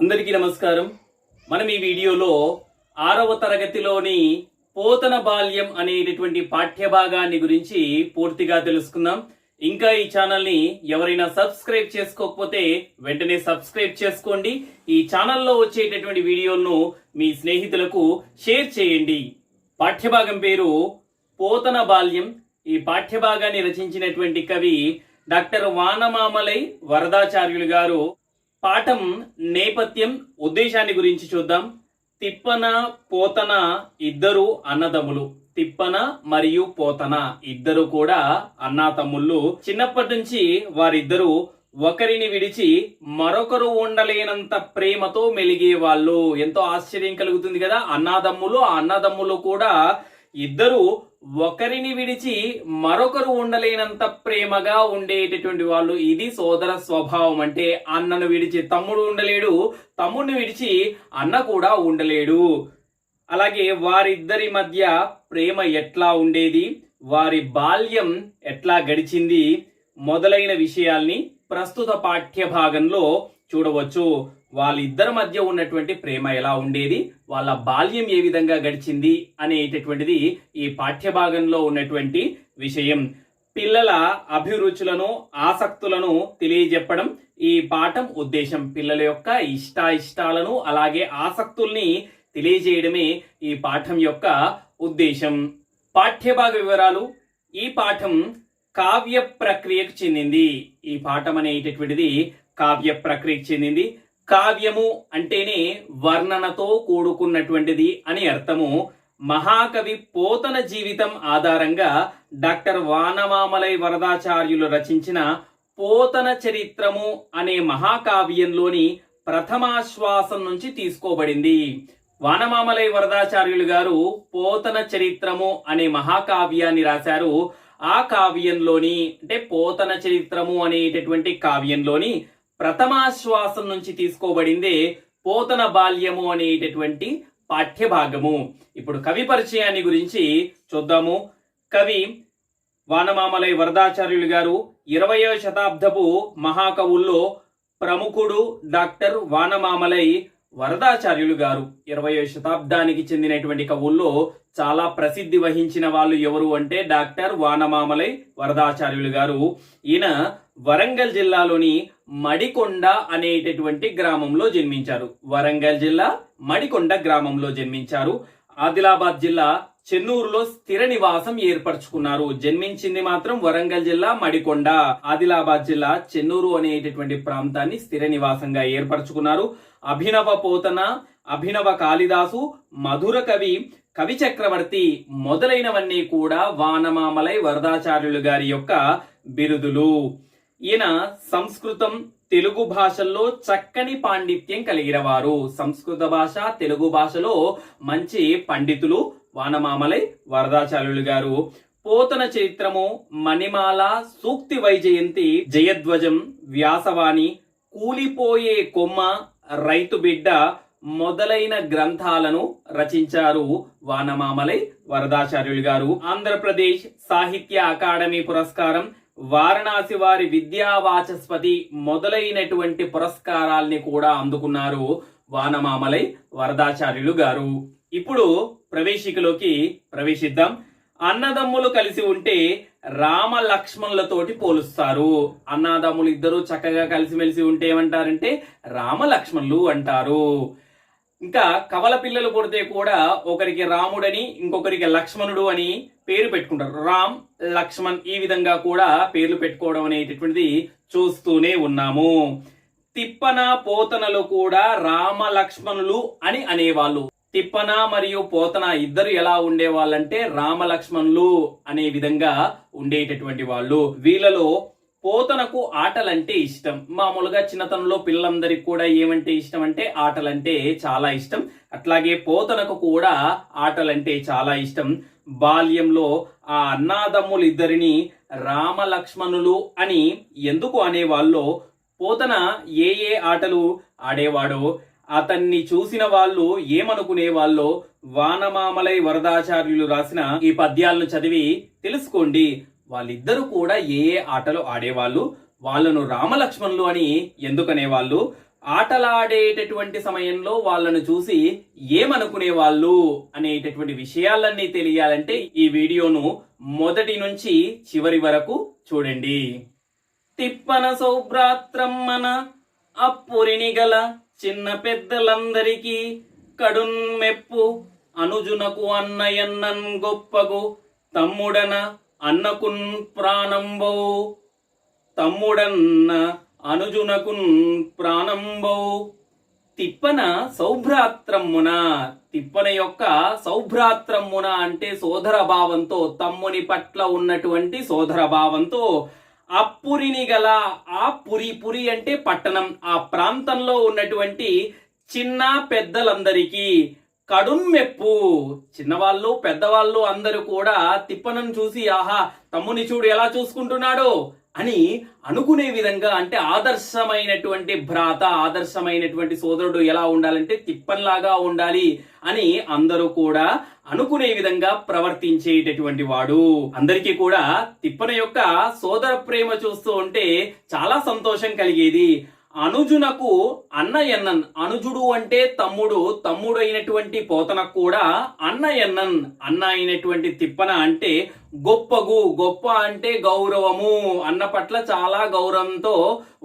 అందరికీ నమస్కారం. మనం ఈ వీడియోలో 6వ తరగతిలోని పోతన బాల్యం అనేటటువంటి పాఠ్యభాగాన్ని గురించి పూర్తిగా తెలుసుకుందాం. ఇంకా ఈ ఛానల్ని ఎవరైనా సబ్స్క్రైబ్ చేసుకోకపోతే వెంటనే సబ్స్క్రైబ్ చేసుకోండి. ఈ ఛానల్లో వచ్చేటటువంటి వీడియోలను మీ స్నేహితులకు షేర్ చేయండి. పాఠ్యభాగం పేరు పోతన బాల్యం. ఈ పాఠ్యభాగాన్ని రచించినటువంటి కవి డాక్టర్ వానమామలై వరదాచార్యులు గారు. పాఠం నేపథ్యం, ఉద్దేశాన్ని గురించి చూద్దాం. తిప్పన పోతన ఇద్దరు అన్నదమ్ములు. తిప్పన మరియు పోతన ఇద్దరు కూడా అన్నాతమ్ముళ్ళు. చిన్నప్పటి నుంచి వారిద్దరూ ఒకరిని విడిచి మరొకరు ఉండలేనంత ప్రేమతో మెలిగే వాళ్ళు. ఎంతో ఆశ్చర్యం కలుగుతుంది కదా. అన్నదమ్ములు కూడా ఇద్దరు ఒకరిని విడిచి మరొకరు ఉండలేనంత ప్రేమగా ఉండేటటువంటి వాళ్ళు. ఇది సోదర స్వభావం. అంటే అన్నను విడిచి తమ్ముడు ఉండలేడు, తమ్ముడిని విడిచి అన్న కూడా ఉండలేడు. అలాగే వారిద్దరి మధ్య ప్రేమ ఎట్లా ఉండేది, వారి బాల్యం ఎట్లా గడిచింది మొదలైన విషయాల్ని ప్రస్తుత పాఠ్య భాగంలో చూడవచ్చు. వాళ్ళిద్దరి మధ్య ఉన్నటువంటి ప్రేమ ఎలా ఉండేది, వాళ్ళ బాల్యం ఏ విధంగా గడిచింది అనేటటువంటిది ఈ పాఠ్యభాగంలో ఉన్నటువంటి విషయం. పిల్లల అభిరుచులను, ఆసక్తులను తెలియజెప్పడం ఈ పాఠం ఉద్దేశం. పిల్లల యొక్క ఇష్టాలను అలాగే ఆసక్తుల్ని తెలియజేయడమే ఈ పాఠం యొక్క ఉద్దేశం. పాఠ్యభాగ వివరాలు. ఈ పాఠం కావ్య ప్రక్రియకు చెందింది. ఈ పాఠం అనేటటువంటిది కావ్య ప్రక్రియకు చెందింది. కావ్యము అంటేనే వర్ణనతో కూడుకున్నటువంటిది అని అర్థము. మహాకవి పోతన జీవితం ఆధారంగా డాక్టర్ వానమామలై వరదాచార్యులు రచించిన పోతన చరిత్రము అనే మహాకావ్యంలోని ప్రథమాశ్వాసం నుంచి తీసుకోబడింది. వానమామలై వరదాచార్యులు గారు పోతన చరిత్రము అనే మహాకావ్యాన్ని రాశారు. ఆ కావ్యంలోని అంటే పోతన చరిత్రము అనేటటువంటి కావ్యంలోని ప్రథమాశ్వాసం నుంచి తీసుకోబడిందే పోతన బాల్యము అనేటటువంటి పాఠ్యభాగము. ఇప్పుడు కవి పరిచయాన్ని గురించి చూద్దాము. కవి వానమామలై వరదాచార్యులు గారు 20వ శతాబ్దపు మహాకవుల్లో ప్రముఖుడు డాక్టర్ వానమామలై వరదాచార్యులు గారు. 20వ శతాబ్దానికి చెందినటువంటి కవుల్లో చాలా ప్రసిద్ధి వహించిన వాళ్ళు ఎవరు అంటే డాక్టర్ వానమామలై వరదాచార్యులు గారు. ఈయన వరంగల్ జిల్లాలోని మడికొండ అనేటటువంటి గ్రామంలో జన్మించారు. వరంగల్ జిల్లా మడికొండ గ్రామంలో జన్మించారు. ఆదిలాబాద్ జిల్లా చెన్నూరులో స్థిర నివాసం ఏర్పరచుకున్నారు. జన్మించింది మాత్రం వరంగల్ జిల్లా మడికొండ. ఆదిలాబాద్ జిల్లా చెన్నూరు అనేటటువంటి ప్రాంతాన్ని స్థిర నివాసంగా ఏర్పరచుకున్నారు. అభినవ పోతన, అభినవ కాళిదాసు, మధుర కవి, కవి చక్రవర్తి మొదలైనవన్నీ కూడా వానమామలై వరదాచార్యులు గారి యొక్క బిరుదులు. ఈయన సంస్కృతం, తెలుగు భాషల్లో చక్కని పాండిత్యం కలిగిన వారు. సంస్కృత భాష, తెలుగు భాషలో మంచి పండితులు వానమామలై వరదాచార్యులు గారు. పోతన చరిత్రము, మణిమాల, సూక్తి వైజయంతి, జయధ్వజం, వ్యాసవాణి, కూలిపోయే కొమ్మ, రైతు బిడ్డ మొదలైన గ్రంథాలను రచించారు వానమామలై వరదాచార్యులు గారు. ఆంధ్రప్రదేశ్ సాహిత్య అకాడమీ పురస్కారం, వారణాసి వారి విద్యా వాచస్పతి మొదలైనటువంటి పురస్కారాల్ని కూడా అందుకున్నారు వానమామలై వరదాచార్యులు గారు. ఇప్పుడు ప్రవేశికలోకి ప్రవేశిద్దాం. అన్నదమ్ములు కలిసి ఉంటే రామ లక్ష్మణులతోటి పోలుస్తారు. అన్నదమ్ములు ఇద్దరు చక్కగా కలిసిమెలిసి ఉంటే ఏమంటారంటే రామ లక్ష్మణులు అంటారు. ఇంకా కవల పిల్లలు పుడితే కూడా ఒకరికి రాముడని ఇంకొకరికి లక్ష్మణుడు అని పేరు పెట్టుకుంటారు. రామ్, లక్ష్మణ్ ఈ విధంగా కూడా పేర్లు పెట్టుకోవడం అనేటటువంటిది చూస్తూనే ఉన్నాము. తిప్పన పోతనలు కూడా రామ లక్ష్మణులు అని అనేవాళ్ళు. తిప్పన మరియు పోతన ఇద్దరు ఎలా ఉండేవాళ్ళంటే రామ లక్ష్మణులు అనే విధంగా ఉండేటటువంటి వాళ్ళు. వీళ్ళలో పోతనకు ఆటలంటే ఇష్టం. మామూలుగా చిన్నతనంలో పిల్లలందరికీ కూడా ఏమంటే ఇష్టం అంటే ఆటలంటే చాలా ఇష్టం. అట్లాగే పోతనకు కూడా ఆటలంటే చాలా ఇష్టం. బాల్యంలో ఆ అన్నాదమ్ములు ఇద్దరిని రామ లక్ష్మణులు అని ఎందుకు అనేవాళ్ళో, పోతన ఏ ఆటలు ఆడేవాడో, అతన్ని చూసిన వాళ్ళు ఏమనుకునే వాళ్ళో వానమామలై వరదాచార్యులు రాసిన ఈ పద్యాలను చదివి తెలుసుకోండి. వాళ్ళిద్దరూ కూడా ఏ ఆటలు ఆడేవాళ్ళు, వాళ్ళను రామలక్ష్మణులు అని ఎందుకనేవాళ్ళు, ఆటలాడేటటువంటి సమయంలో వాళ్ళను చూసి ఏమనుకునే వాళ్ళు అనేటటువంటి విషయాలన్నీ తెలియాలంటే ఈ వీడియోను మొదటి నుంచి చివరి వరకు చూడండి. తిప్పన సౌభ్రాత్రమ్మన అప్పురిని గల చిన్న పెద్దలందరికీ కడున్మెప్పు అనుజునకు అన్నయన్నన్ గొప్పగు తమ్ముడన అన్నకున్ ప్రాణంబౌ తమ్ముడన్న అనుజునకున్ ప్రాణంబౌ. తిప్పన సౌభ్రాత్రమ్మున, తిప్పన యొక్క సౌభ్రాత్రమ్మున అంటే సోదర భావంతో, తమ్ముని పట్ల ఉన్నటువంటి సోదర భావంతో అప్పురిని గల, ఆ పురి అంటే పట్టణం, ఆ ప్రాంతంలో ఉన్నటువంటి చిన్న పెద్దలందరికీ కడున్మెప్పు, చిన్నవాళ్ళు పెద్దవాళ్ళు అందరూ కూడా తిప్పనను చూసి ఆహా తమ్ముని చూడు ఎలా చూసుకుంటున్నాడో అని అనుకునే విధంగా, అంటే ఆదర్శమైనటువంటి భ్రాత, ఆదర్శమైనటువంటి సోదరుడు ఎలా ఉండాలంటే తిప్పన్లాగా ఉండాలి అని అందరూ కూడా అనుకునే విధంగా ప్రవర్తించేటటువంటి వాడు. అందరికీ కూడా తిప్పన యొక్క సోదర ప్రేమ చూస్తూ ఉంటే చాలా సంతోషం కలిగేది. అనుజునకు అన్నయన్నన్, అనుజుడు అంటే తమ్ముడు, తమ్ముడు అయినటువంటి పోతనకు కూడా అన్నయన్నన్, అన్న అయినటువంటి తిప్పన అంటే గొప్పగు, గొప్ప అంటే గౌరవము, అన్న పట్ల చాలా గౌరవంతో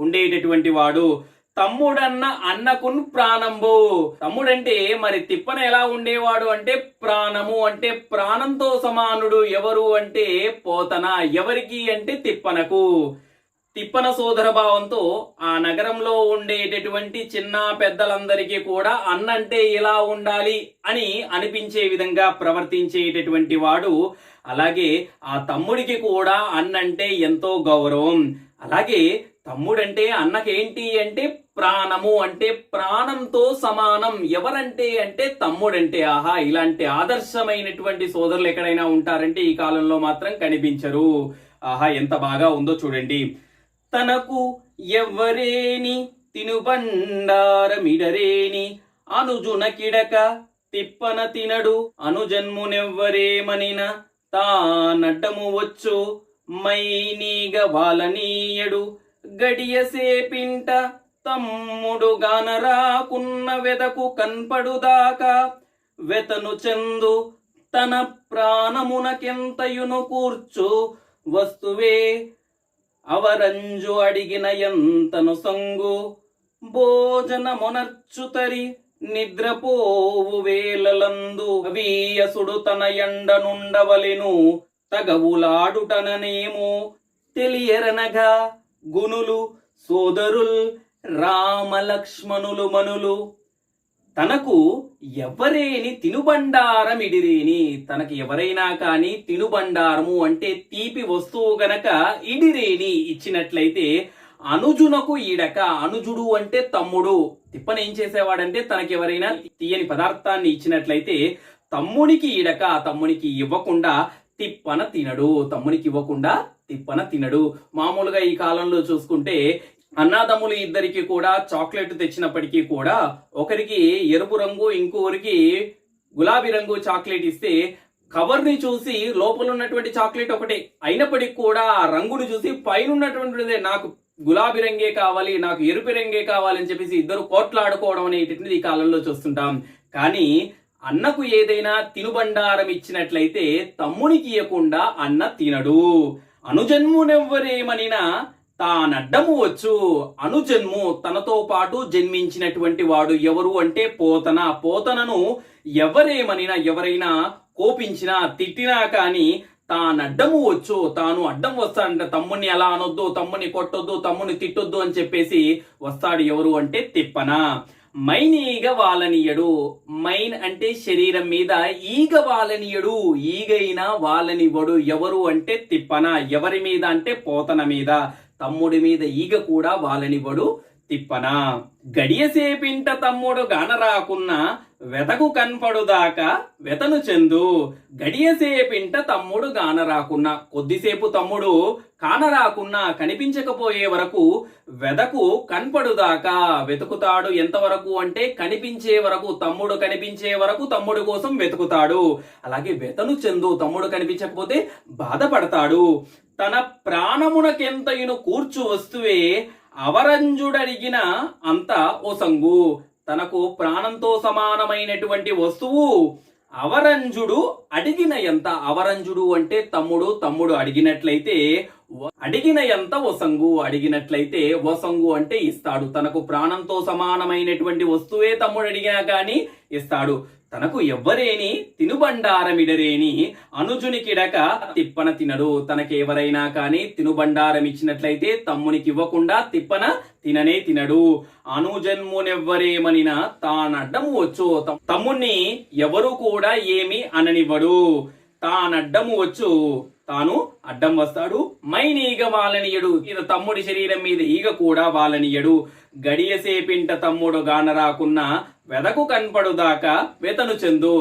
ఉండేటటువంటి వాడు. తమ్ముడన్న అన్నకున్ ప్రాణంబు, తమ్ముడంటే మరి తిప్పన ఎలా ఉండేవాడు అంటే ప్రాణము, అంటే ప్రాణంతో సమానుడు. ఎవరు అంటే పోతన, ఎవరికి అంటే తిప్పనకు. తిప్పన సోదర భావంతో ఆ నగరంలో ఉండేటటువంటి చిన్న పెద్దలందరికీ కూడా అన్నంటే ఇలా ఉండాలి అని అనిపించే విధంగా ప్రవర్తించేటటువంటి వాడు. అలాగే ఆ తమ్ముడికి కూడా అన్నంటే ఎంతో గౌరవం. అలాగే తమ్ముడంటే అన్నకేంటి అంటే ప్రాణము, అంటే ప్రాణంతో సమానం. ఎవరంటే అంటే తమ్ముడంటే. ఆహా, ఇలాంటి ఆదర్శమైనటువంటి సోదరులు ఎక్కడైనా ఉంటారంటే ఈ కాలంలో మాత్రం కనిపించరు. ఆహా, ఎంత బాగా ఉందో చూడండి. తనకు ఎవ్వరేని తినుబండారమిడరేని అనుజున కిడక తిప్పన తినడు అనుజన్మునెవ్వరేమనిన తానడ్డము వచ్చు మైనీగ వాలనీయడు గడియసేపింట తమ్ముడు గానరాకున్న వెదకు కన్పడుదాకా వెతను చెందు తన ప్రాణమునకెంతయును కూర్చు వస్తువే అవరంజు అడిగిన ఎంతను సంగు భోజనమునర్చుతరి నిద్రపోవు వేలలందు వీయసుడు తన ఎండనుండవలెను తగవులాడుటననేమో తెలియరనగా గునులు సోదరుల్ రామలక్ష్మణులు మనులు. తనకు ఎవరేని తినుబండారమిడిరేని, తనకి ఎవరైనా కానీ తినుబండారము అంటే తీపి వస్తువు గనక ఇడిరేని ఇచ్చినట్లయితే అనుజునకు ఈడక, అనుజుడు అంటే తమ్ముడు. తిప్పన ఏం చేసేవాడంటే తనకి ఎవరైనా తీయని పదార్థాన్ని ఇచ్చినట్లయితే తమ్మునికి ఈడక, తమ్మునికి ఇవ్వకుండా తిప్పన తినడు, తమ్మునికి ఇవ్వకుండా తిప్పన తినడు. మామూలుగా ఈ కాలంలో చూసుకుంటే అన్నాదమ్ములు ఇద్దరికి కూడా చాక్లెట్ తెచ్చినప్పటికీ కూడా ఒకరికి ఎరుపు రంగు, ఇంకొకరికి గులాబీ రంగు చాక్లెట్ ఇస్తే కవర్ని చూసి లోపల ఉన్నటువంటి చాక్లెట్ ఒకటే అయినప్పటికీ కూడా ఆ రంగును చూసి పైన ఉన్నటువంటిదే నాకు గులాబీ రంగే కావాలి, నాకు ఎరుపు రంగే కావాలని చెప్పేసి ఇద్దరు కోట్లాడుకోవడం అనేటువంటిది ఈ కాలంలో చూస్తుంటాం. కానీ అన్నకు ఏదైనా తినుబండారం ఇచ్చినట్లయితే తమ్మునికి ఇవ్వకుండా అన్న తినడు. అనుజన్మునెవ్వరేమనినా తానడ్డము వచ్చు. అనుజన్ము తనతో పాటు జన్మించినటువంటి వాడు ఎవరు అంటే పోతన. పోతనను ఎవరేమనినా, ఎవరైనా కోపించినా తిట్టినా కానీ తానడ్డము వచ్చు, తాను అడ్డం వస్తాడంట. తమ్ముని అలా అనొద్దు, తమ్ముని కొట్టొద్దు, తమ్ముని తిట్టొద్దు అని చెప్పేసి వస్తాడు. ఎవరు అంటే తిప్పన. మైనీగ వాలనీయడు, మైన్ అంటే శరీరం మీద, ఈగ వాలనీయడు, ఈగైనా వాలనివ్వడు. ఎవరు అంటే తిప్పన. ఎవరి మీద అంటే పోతన మీద. తమ్ముడి మీద ఈగ కూడా వాలనివ్వడు తిప్పన. గడియసేపింట తమ్ముడు గానరాకున్న వెతకు కన్పడుదాకా వెతను చెందు. గడియసేపింట తమ్ముడు గానరాకున్న, కొద్దిసేపు తమ్ముడు కానరాకున్నా, కనిపించకపోయే వరకు వెదకు కన్పడుదాకా వెతుకుతాడు. ఎంతవరకు అంటే కనిపించే వరకు, తమ్ముడు కనిపించే వరకు తమ్ముడు కోసం వెతుకుతాడు. అలాగే వెతను చెందు, తమ్ముడు కనిపించకపోతే బాధపడతాడు. తన ప్రాణమునకెంతయును కూర్చు వస్తువే అవరంజుడడిగిన అంత ఒసంగు. తనకు ప్రాణంతో సమానమైనటువంటి వస్తువు అవరంజుడు అడిగిన ఎంత. అవరంజుడు అంటే తమ్ముడు, తమ్ముడు అడిగినట్లయితే అడిగిన ఎంత ఒసంగు, అడిగినట్లయితే ఒసంగు అంటే ఇస్తాడు. తనకు ప్రాణంతో సమానమైనటువంటి వస్తువే తమ్ముడు అడిగినా కానీ ఇస్తాడు. తనకు ఎవ్వరేని తినుబండారమిడరేని అనుజునికిడక తిప్పన తినడు. తనకెవరైనా కానీ తినుబండారం ఇచ్చినట్లయితే తమ్మునికి ఇవ్వకుండా తిప్పన తిననే తినడు. అనుజన్మునెవ్వరేమనినా తానడ్డము వచ్చు. తమ్ముణ్ణి ఎవరు కూడా ఏమి అననివ్వడు. తానడ్డము వచ్చు, తాను అడ్డం వస్తాడు. మైనీగ వాలనీయడు. ఇది తమ్ముడి శరీరం మీద ఈగ కూడా వాలనీయడు. గడియసేపింట తమ్ముడు గానరాకున్నా వెదకు కనపడుదాకా వెతను చెందు.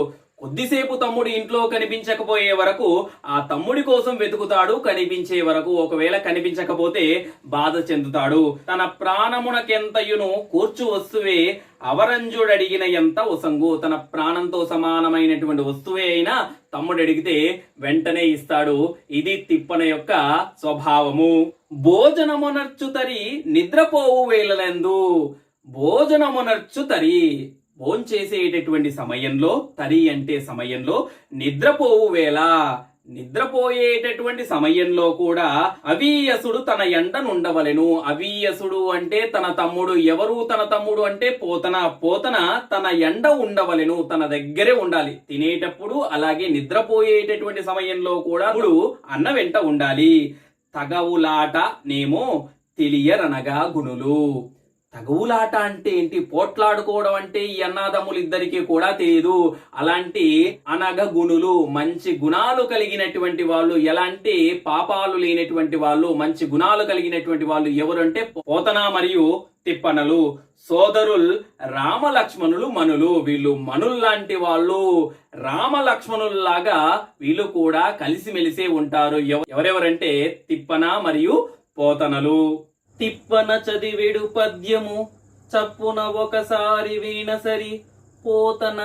కొద్దిసేపు తమ్ముడు ఇంట్లో కనిపించకపోయే వరకు ఆ తమ్ముడి కోసం వెతుకుతాడు. కనిపించే వరకు, ఒకవేళ కనిపించకపోతే బాధ చెందుతాడు. తన ప్రాణమునకెంతయును కూర్చు వస్తువే అవరంజుడడిగిన ఎంత ఒసంగు. తన ప్రాణంతో సమానమైనటువంటి వస్తువే అయినా తమ్ముడు అడిగితే వెంటనే ఇస్తాడు. ఇది తిప్పన యొక్క స్వభావము. భోజనమునర్చుతరి నిద్రపోవు వేళలందు. భోజనమునర్చుతరి భోంచేసేటటువంటి సమయంలో, తరి అంటే సమయంలో, నిద్రపోవు వేళ నిద్రపోయేటటువంటి సమయంలో కూడా అవీయసుడు తన ఎండ నుండవలెను. అవీయసుడు అంటే తన తమ్ముడు. ఎవరు తన తమ్ముడు అంటే పోతన. పోతన తన ఎండ ఉండవలెను, తన దగ్గరే ఉండాలి. తినేటప్పుడు అలాగే నిద్రపోయేటటువంటి సమయంలో కూడా అన్న వెంట ఉండాలి. తగవులాట నేమో తెలియరనగా గుణులు. తగువులాట అంటే ఏంటి, పోట్లాడుకోవడం అంటే ఈ అన్నాదమ్ములు ఇద్దరికి కూడా తెలియదు. అలాంటి అనగ గుణులు, మంచి గుణాలు కలిగినటువంటి వాళ్ళు, ఎలాంటి పాపాలు లేనటువంటి వాళ్ళు, మంచి గుణాలు కలిగినటువంటి వాళ్ళు ఎవరంటే పోతన మరియు తిప్పనలు. సోదరుల్ రామలక్ష్మణులు మనులు. వీళ్ళు మనుల్లాంటి వాళ్ళు. రామలక్ష్మణుల్లాగా వీళ్ళు కూడా కలిసిమెలిసే ఉంటారు. ఎవరెవరంటే తిప్పన మరియు పోతనలు. తిప్పన చదివేడు పద్యము చప్పున ఒకసారి వీణసరి. పోతన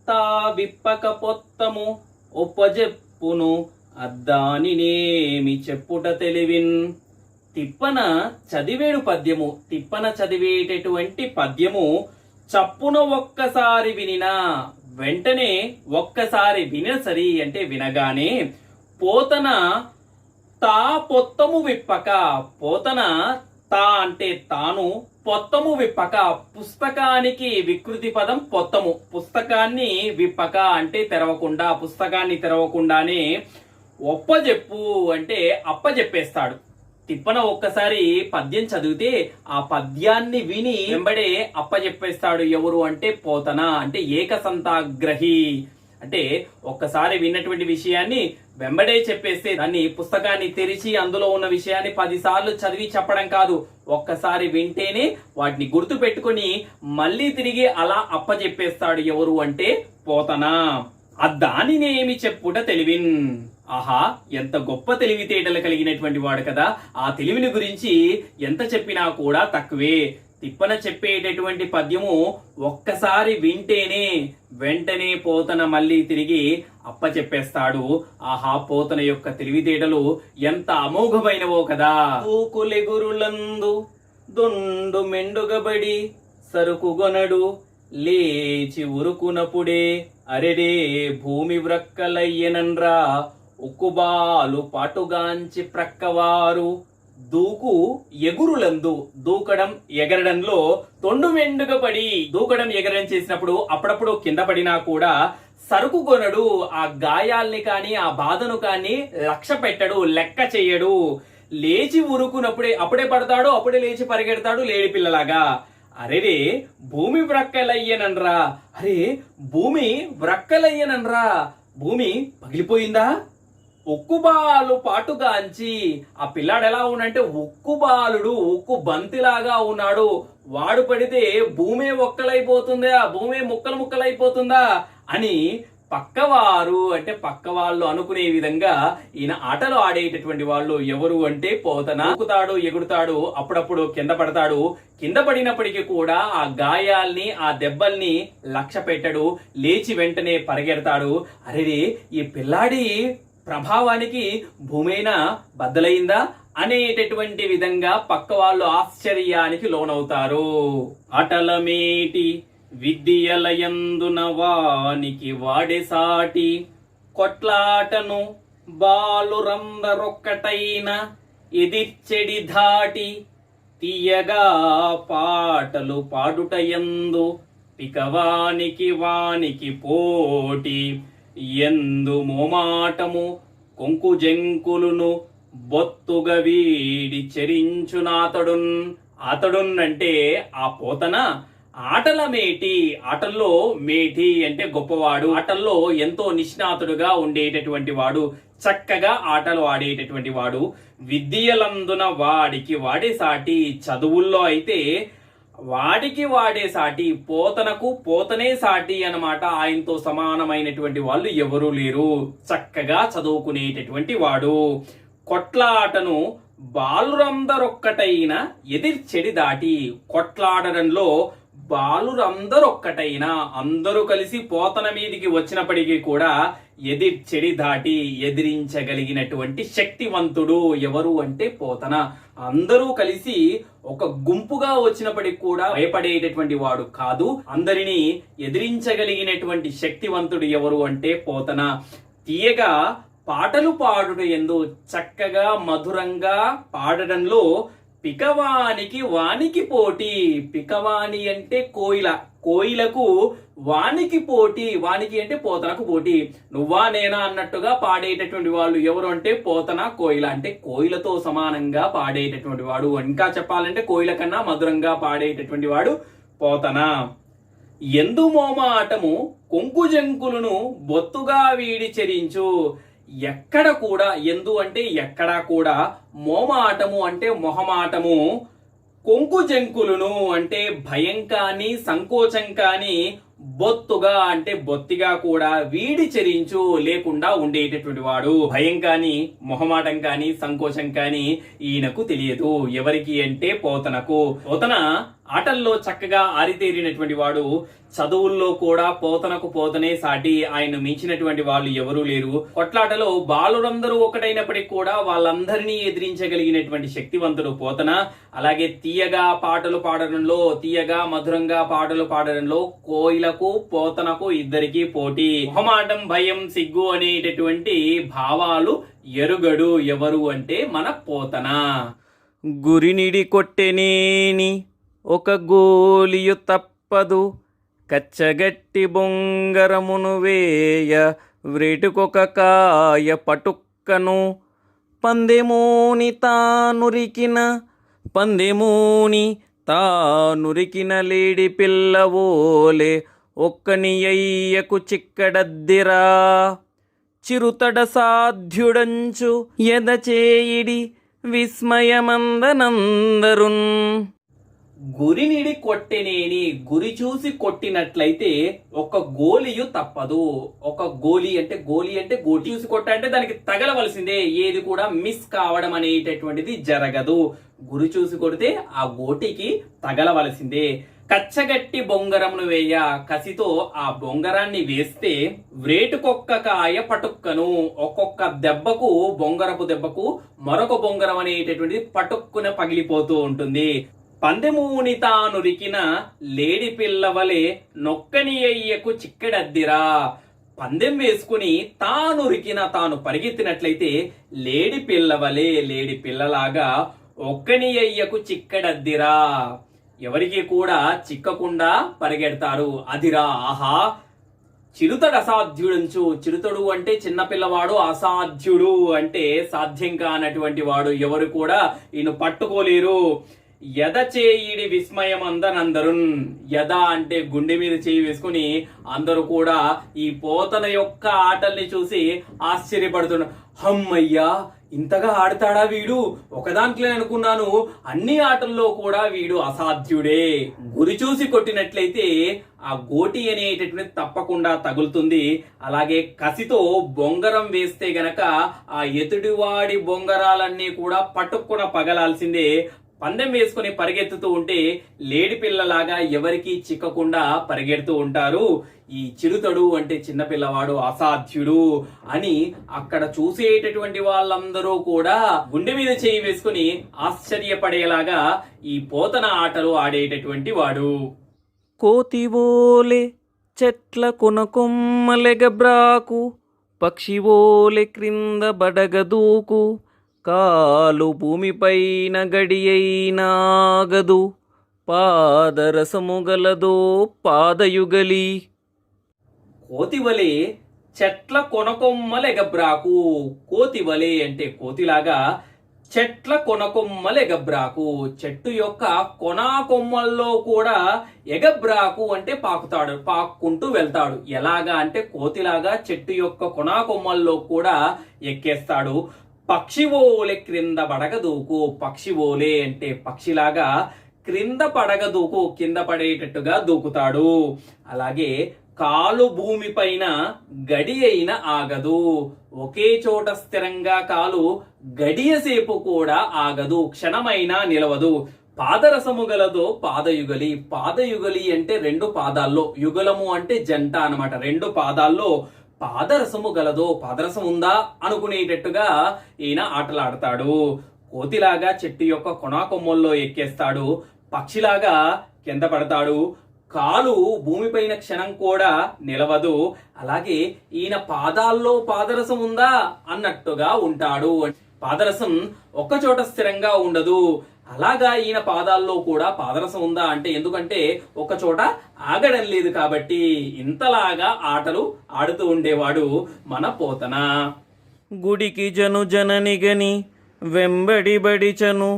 తా విప్పక పొత్తము ఒప్పజెప్పును అద్దానినేమి చెప్పుట తెలివిన్. తిప్పన చదివేడు పద్యము. తిప్పన చదివేటటువంటి పద్యము చప్పున ఒక్కసారి వినినా, వెంటనే ఒక్కసారి వినసరి అంటే వినగానే, పోతన తా పొత్తము విప్పక. పోతన తా అంటే తాను, పొత్తము విప్పక. పుస్తకానికి వికృతి పదం పొత్తము. పుస్తకాన్ని విప్పక అంటే తెరవకుండా, పుస్తకాన్ని తెరవకుండానే ఒప్పజెప్పు అంటే అప్పజెప్పేస్తాడు. తిప్పన ఒక్కసారి పద్యం చదివితే ఆ పద్యాన్ని విని వెంబడే అప్పజెప్పేస్తాడు. ఎవరు అంటే పోతన. అంటే ఏకసంతాగ్రహి. అంటే ఒక్కసారి విన్నటువంటి విషయాన్ని వెంబడే చెప్పేస్తే, దాన్ని పుస్తకాన్ని తెరిచి అందులో ఉన్న విషయాన్ని 10 సార్లు చదివి చెప్పడం కాదు. ఒక్కసారి వింటేనే వాటిని గుర్తు పెట్టుకుని మళ్ళీ తిరిగి అలా అప్పచెప్పేస్తాడు. ఎవరు అంటే పోతన. దానినేమి చెప్పుట తెలివిన్. ఆహా, ఎంత గొప్ప తెలివితేటలు కలిగినటువంటి వాడు కదా. ఆ తెలివిని గురించి ఎంత చెప్పినా కూడా తక్కువే. తిప్పన చెప్పేటటువంటి పద్యము ఒక్కసారి వింటేనే వెంటనే పోతన మళ్ళీ తిరిగి అప్పచెప్పేస్తాడు. ఆహా, పోతన యొక్క తెలివితేటలు ఎంత అమోఘమైనవో కదా. ఊకులెగురులందు దొండు మెండుగబడి సరుకుగొనడు లేచి ఉరుకునపుడే అరెడే భూమి వ్రక్కలయ్యనన్రా ఉక్కుబాలు పాటుగాంచి ప్రక్కవారు. దూకు ఎగురులందు. దూకడం ఎగరడంలో తొండు మెండుగా పడి దూకడం ఎగరడం చేసినప్పుడు అప్పుడప్పుడు కింద పడినా కూడా సరుకు కొనడు. ఆ గాయాల్ని కానీ ఆ బాధను కానీ లక్ష్య పెట్టడు, లెక్క చెయ్యడు. లేచి ఉరుకునప్పుడే అప్పుడే పడతాడు, అప్పుడే లేచి పరిగెడతాడు లేడి పిల్లలాగా. అరే భూమి వ్రక్కలయ్యనన్రా. అరే భూమి వ్రక్కలయ్యనన్రా. భూమి పగిలిపోయిందా? ఉక్కుబాలు పాటుగాంచి. ఆ పిల్లాడు ఎలా ఉన్నాడంటే ఉక్కుబాలుడు, ఉక్కు బంతిలాగా ఉన్నాడు. వాడు పడితే భూమే ఒక్కలైపోతుందా, భూమే ముక్కలు ముక్కలైపోతుందా అని పక్కవారు అంటే పక్క వాళ్ళు అనుకునే విధంగా ఈయన ఆటలు ఆడేటటువంటి వాళ్ళు. ఎవరు అంటే పోతన. ఊకుతాడు, ఎగురుతాడు, అప్పుడప్పుడు కింద పడతాడు. కింద పడినప్పటికీ కూడా ఆ గాయాల్ని ఆ దెబ్బల్ని లక్ష్య పెట్టడు. లేచి వెంటనే పరిగెడతాడు. అరే ఈ పిల్లాడి ప్రభావానికి భూమైనా బద్దలైందా అనేటటువంటి విధంగా పక్క వాళ్ళు ఆశ్చర్యానికి లోనవుతారు. అటలమేటి విద్యలయందున వానికి వాడే సాటి, కొట్లాటను బాలురందరొక్కటైన ఎదిర్చెడి ధాటి, తీయగా పాటలు పాడుటయందు పికవానికి వానికి పోటీ, ఎందు మోమాటము కొంకు జంకులును బొత్తుగా వీడి చెరించునాతడున్. అతడున్ అంటే ఆ పోతన ఆటల మేటి, ఆటల్లో మేటి అంటే గొప్పవాడు, ఆటల్లో ఎంతో నిష్ణాతుడుగా ఉండేటటువంటి వాడు, చక్కగా ఆటలు ఆడేటటువంటి వాడు. విద్యలందున వాడికి వాడే సాటి, చదువుల్లో అయితే వాడికి వాడే సాటి, పోతనకు పోతనే సాటి అన్నమాట. ఆయనతో సమానమైనటువంటి వాళ్ళు ఎవరూ లేరు, చక్కగా చదువుకునేటటువంటి వాడు. కొట్లాటను బాలురందరొక్కటైన ఎదిర్చెడి దాటి, కొట్లాడడంలో బాలురందరొక్కటైనా అందరూ కలిసి పోతన మీదికి వచ్చినప్పటికీ కూడా ఎదిర్చెడి దాటి ఎదిరించగలిగినటువంటి శక్తివంతుడు ఎవరు అంటే పోతన. అందరూ కలిసి ఒక గుంపుగా వచ్చినప్పటికి కూడా భయపడేటటువంటి వాడు కాదు, అందరినీ ఎదిరించగలిగినటువంటి శక్తివంతుడు ఎవరు అంటే పోతన. తీయగా పాటలు పాడుట యందు, చక్కగా మధురంగా పాడడంలో పికవానికి వానికి పోటీ. పికవాణి అంటే కోయిల, కోయిలకు వానికి పోటీ, వానికి అంటే పోతనకు పోటీ. నువ్వా నేనా అన్నట్టుగా పాడేటటువంటి వాళ్ళు ఎవరు అంటే పోతన, కోయిల. అంటే కోయిలతో సమానంగా పాడేటటువంటి వాడు, ఇంకా చెప్పాలంటే కోయిల కన్నా మధురంగా పాడేటటువంటి వాడు పోతన. ఎందు మోమాటము కొంకు జంకులను బొత్తుగా వీడి చెరించు. ఎక్కడ కూడా, ఎందు అంటే ఎక్కడా కూడా, మోమాటము అంటే మొహమాటము, కొంకు జంకులను అంటే భయం కాని సంకోచం కాని, బొత్తుగా అంటే బొత్తిగా కూడా వీడి చెరించు లేకుండా ఉండేటటువంటి వాడు. భయం కాని మొహమాటం కాని సంకోచం కాని ఈయనకు తెలియదు. ఎవరికి అంటే పోతనకు. పోతన ఆటల్లో చక్కగా ఆరితేరినటువంటి వాడు, చదువుల్లో కూడా పోతనకు పోతనే సాటి, ఆయన మించినటువంటి వాళ్ళు ఎవరూ లేరు. కొట్లాటలో బాలురందరూ ఒకటైనప్పటికీ కూడా వాళ్ళందరినీ ఎదిరించగలిగినటువంటి శక్తివంతుడు పోతన. అలాగే తీయగా పాటలు పాడడంలో, తీయగా మధురంగా పాటలు పాడడంలో కోయిలకు పోతనకు ఇద్దరికి పోటీ. మొహమాటం భయం సిగ్గు అనేటటువంటి భావాలు ఎరుగడు ఎవరు అంటే మన పోతన. గురినిడి కొట్టెనేని ఒక గోలియు తప్పదు, కచ్చగట్టి బొంగరమును వేయ వ్రేటుకొక కాయ పటుక్కను, పందెమూని తానురికిన లేడి పిల్లవోలే ఒక్కని అయ్యకు చిక్కడద్దిరా, చిరుతడ సాధ్యుడంచు ఎదచేయిడి విస్మయమందనందరున్. గురినిడి కొట్టెనేని, గురి చూసి కొట్టినట్లయితే ఒక గోలియు తప్పదు. ఒక గోలి అంటే గోటి చూసి కొట్ట అంటే దానికి తగలవలసిందే, ఏది కూడా మిస్ కావడం అనేటటువంటిది జరగదు. గురి చూసి కొడితే ఆ గోటికి తగలవలసిందే. కచ్చగట్టి బొంగరమును వేయ, కసితో ఆ బొంగరాన్ని వేస్తే వ్రేటుకొక్క కాయ పటుక్కను, ఒక్కొక్క దెబ్బకు, బొంగరపు దెబ్బకు మరొక బొంగరం అనేటటువంటిది పటుక్కున పగిలిపోతూ ఉంటుంది. పందెమూని తానురికిన లేడి పిల్లవలే నొక్కని అయ్యకు చిక్కడద్దిరా. పందెం వేసుకుని తాను పరిగెత్తినట్లయితే లేడి పిల్లవలే, లేడి పిల్లలాగా ఒక్కని అయ్యకు చిక్కడద్దిరా, ఎవరికి కూడా చిక్కకుండా పరిగెడతారు. అదిరా, ఆహా. చిరుతడు అసాధ్యుడంచు, చిరుతడు అంటే చిన్నపిల్లవాడు, అసాధ్యుడు అంటే సాధ్యం కానటువంటి వాడు, ఎవరు కూడా ఈయన పట్టుకోలేరు. యద చేయిడి విస్మయం అందనందరున్. యద అంటే గుండె మీద చేయి వేసుకుని అందరూ కూడా ఈ పోతన యొక్క ఆటల్ని చూసి ఆశ్చర్యపడుతున్నారు. హమ్మయ్యా, ఇంతగా ఆడతాడా వీడు, ఒకదాంట్లో అనుకున్నాను, అన్ని ఆటల్లో కూడా వీడు అసాధ్యుడే. గురి చూసి కొట్టినట్లయితే ఆ గోటి అనేటటువంటి తప్పకుండా తగులుతుంది. అలాగే కసితో బొంగరం వేస్తే గనక ఆ ఎదుటివాడి బొంగరాలన్నీ కూడా పట్టుకున పగలాల్సిందే. పందెం వేసుకుని పరిగెత్తుతూ ఉంటే లేడి పిల్లలాగా ఎవరికీ చిక్కకుండా పరిగెడుతూ ఉంటారు. ఈ చిరుతడు అంటే చిన్నపిల్లవాడు అసాధ్యుడు అని అక్కడ చూసేటటువంటి వాళ్ళందరూ కూడా గుండె మీద చేయి వేసుకుని ఆశ్చర్యపడేలాగా ఈ పోతన ఆటలు ఆడేటటువంటి వాడు. కోతివోలే చెట్ల కొనకొమ్మలెగబ్రాకు, పక్షివోలే క్రింద బడగదూకు, కాలు భూమిపైన గడియైనాగదు, పాదరసము గలదో పాదయుగలి. కోతివలే చెట్ల కొనకొమ్మలెగబ్రాకు. కోతివలే అంటే కోతిలాగా, చెట్ల కొనకొమ్మలెగబ్రాకు చెట్టు యొక్క కొనా కొమ్మల్లో కూడా ఎగబ్రాకు అంటే పాక్కుంటూ వెళ్తాడు. ఎలాగా అంటే కోతిలాగా చెట్టు యొక్క కొనా కొమ్మల్లో కూడా ఎక్కేస్తాడు. పక్షివోలే క్రింద పడగదూకు. పక్షివోలే అంటే పక్షిలాగా క్రింద పడగదూకు, కింద పడేటట్టుగా దూకుతాడు. అలాగే కాలు భూమి పైన గడి అయిన ఆగదు. ఒకే చోట స్థిరంగా కాలు గడియసేపు కూడా ఆగదు, క్షణమైనా నిలవదు. పాదరసము గలదో పాదయుగలి. పాదయుగలి అంటే రెండు పాదాల్లో, యుగలము అంటే జంట అన్నమాట. రెండు పాదాల్లో పాదరసము గలదో, పాదరసం ఉందా అనుకునేటట్టుగా ఈయన ఆటలాడతాడు. కోతిలాగా చెట్టు యొక్క కొనా కొమ్మల్లో ఎక్కేస్తాడు. పక్షిలాగా కింద పడతాడు. కాలు భూమిపైన క్షణం కూడా నిలవదు. అలాగే ఈయన పాదాల్లో పాదరసం ఉందా అన్నట్టుగా ఉంటాడు. పాదరసం ఒక్కచోట స్థిరంగా ఉండదు. అలాగా ఈయన పాదాల్లో కూడా పాదరసం ఉందా అంటే ఎందుకంటే ఒక చోట ఆగడం లేదు కాబట్టి ఇంతలాగా ఆటలు ఆడుతూ ఉండేవాడు మన పోతన. గుడికి జను జననిగని వెంబడి బడిచను,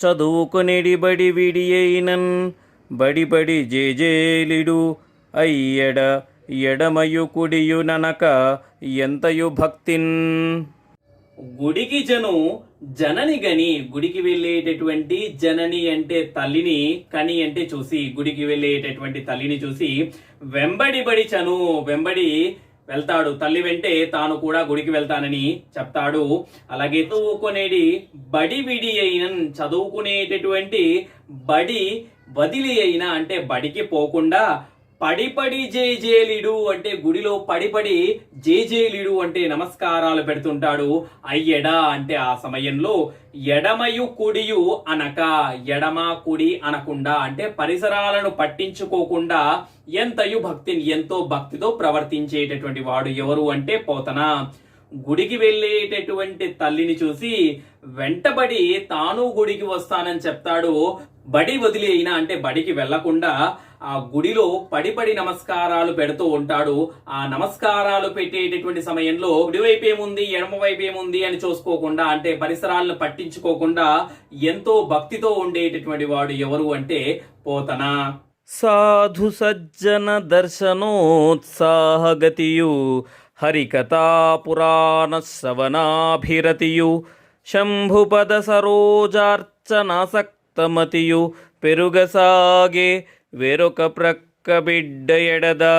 చదువుకొనిడి బడి విడి అయినన్, బడి బడి జేజేలిడు అయ్యడ ఎడమయు కుడియు ననక ఎంతయు భక్తిన్. గుడికి జను జనని గని. గుడికి వెళ్ళేటటువంటి జనని అంటే తల్లిని, కని అంటే చూసి, గుడికి వెళ్ళేటటువంటి తల్లిని చూసి వెంబడి బడిచను, వెంబడి వెళ్తాడు. తల్లి వెంటే తాను కూడా గుడికి వెళ్తానని చెప్తాడు. అలాగే చదువుకునేది బడి విడి అయిన, చదువుకునేటటువంటి బడి వదిలి అయినా అంటే బడికి పోకుండా పడిపడి జేజేలిడు అంటే గుడిలో పడిపడి జేజేలిడు అంటే నమస్కారాలు పెడుతుంటాడు. అయ్యడ అంటే ఆ సమయంలో ఎడమయు కుడియు అనక, ఎడమ కుడి అనకుండా అంటే పరిసరాలను పట్టించుకోకుండా ఎంతయు భక్తిని, ఎంతో భక్తితో ప్రవర్తించేటటువంటి వాడు ఎవరు అంటే పోతన. గుడికి వెళ్ళేటటువంటి తల్లిని చూసి వెంటబడి తాను గుడికి వస్తానని చెప్తాడు. బడి వదిలి అయినా అంటే బడికి వెళ్లకుండా ఆ గుడిలో పడిపడి నమస్కారాలు పెడుతూ ఉంటాడు. ఆ నమస్కారాలు పెట్టేటటువంటి సమయంలో కుడివైపు ఏముంది ఎడమ వైపు ఏముంది అని చూసుకోకుండా అంటే పరిసరాలను పట్టించుకోకుండా ఎంతో భక్తితో ఉండేటటువంటి వాడు ఎవరు అంటే పోతన. సాధు సజ్జన దర్శనోత్సాహగతియు, హరికథా పురాణ శ్రవణాభిరతియు, శంభుపద సరోజార్చనాసక్తమతియు పెరుగసాగే, వేరొక ప్రక్క బిడ్డ ఎడదా.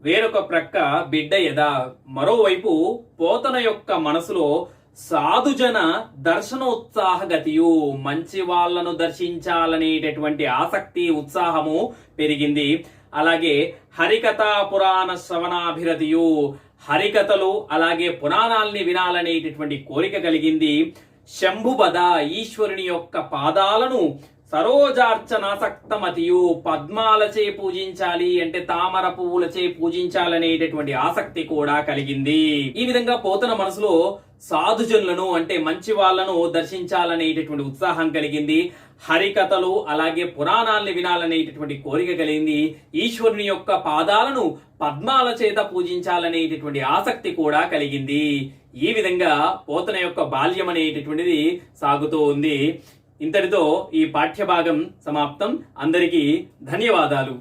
వేరొక ప్రక్క బిడ్డ ఎదా. మరోవైపు పోతన యొక్క మనసులో సాధుజన దర్శనోత్సాహగతియు, మంచి వాళ్లను దర్శించాలనేటటువంటి ఆసక్తి, ఉత్సాహము పెరిగింది. అలాగే హరికథా పురాణ శ్రవణాభిరతియు, హరికథలు అలాగే పురాణాల్ని వినాలనేటటువంటి కోరిక కలిగింది. శంభుపద ఈశ్వరుని యొక్క పాదాలను, సరోజార్చనాసక్తమతియు పద్మాలచే పూజించాలి అంటే తామర పువ్వులచే పూజించాలనేటటువంటి ఆసక్తి కూడా కలిగింది. ఈ విధంగా పోతన మనసులో సాధుజనులను అంటే మంచి వాళ్లను దర్శించాలనేటటువంటి ఉత్సాహం కలిగింది. హరికథలు అలాగే పురాణాల్ని వినాలనేటటువంటి కోరిక కలిగింది. ఈశ్వరుని యొక్క పాదాలను పద్మాల చేత పూజించాలనేటటువంటి ఆసక్తి కూడా కలిగింది. ఈ విధంగా పోతన యొక్క బాల్యం అనేటటువంటిది సాగుతూ ఉంది. ఇంతటితో ఈ పాఠ్యభాగం సమాప్తం. అందరికీ ధన్యవాదాలు.